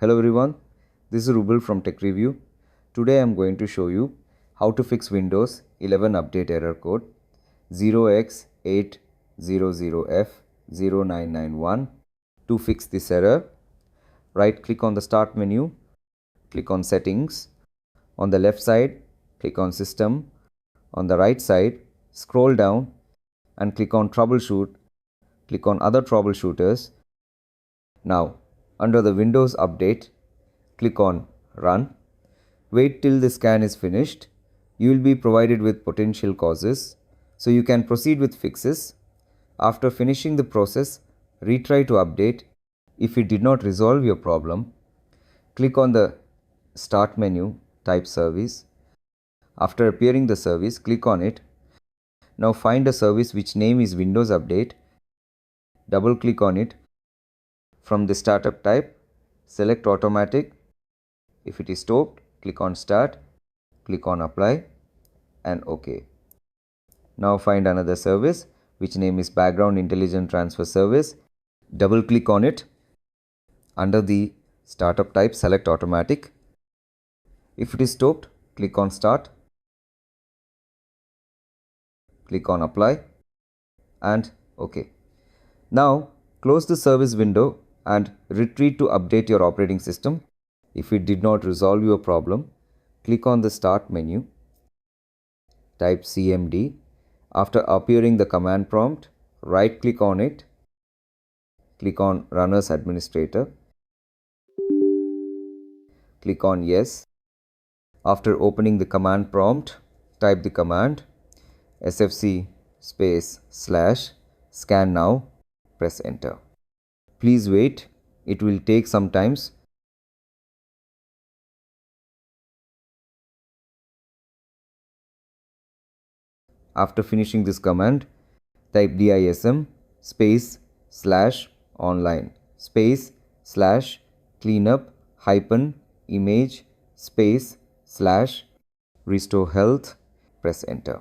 Hello everyone, this is Rubal from Tech Review. Today I am going to show you how to fix Windows 11 update error code 0x800f0991. To fix this error, right click on the Start menu, click on Settings. On the left side, click on System. On the right side, scroll down and click on Troubleshoot. Click on Other Troubleshooters. Now, under the Windows Update, click on Run. Wait till the scan is finished. You will be provided with potential causes, so you can proceed with fixes. After finishing the process, retry to update. If it did not resolve your problem, click on the Start menu, type Service. After appearing the service, click on it. Now find a service which name is Windows Update. Double click on it. From the startup type, select Automatic. If it is stopped, click on Start, click on Apply and OK. Now find another service which name is Background Intelligent Transfer Service. Double click on it. Under the startup type, select Automatic. If it is stopped, click on Start, click on Apply and OK. Now close the service window and retreat to update your operating system. If it did not resolve your problem, click on the Start menu, type CMD. After appearing the command prompt, right click on it, click on Run as Administrator, click on Yes. After opening the command prompt, type the command sfc /scan now, press enter. Please wait, it will take some time. After finishing this command, type dism /online /cleanup -image /restore health, press enter.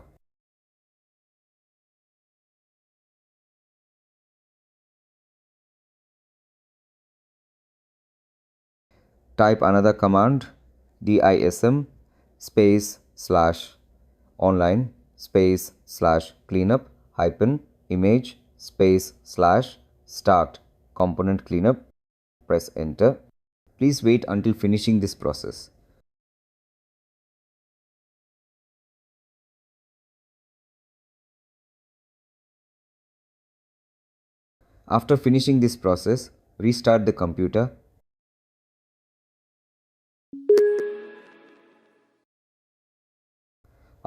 Type another command dism /online /cleanup -image /start component cleanup, press enter. Please wait until finishing this process. After finishing this process, restart the computer.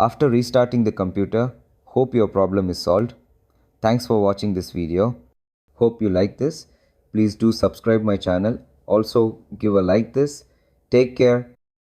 After restarting the computer, hope your problem is solved. Thanks for watching this video. Hope you like this. Please do subscribe my channel. Also give a like this. Take care.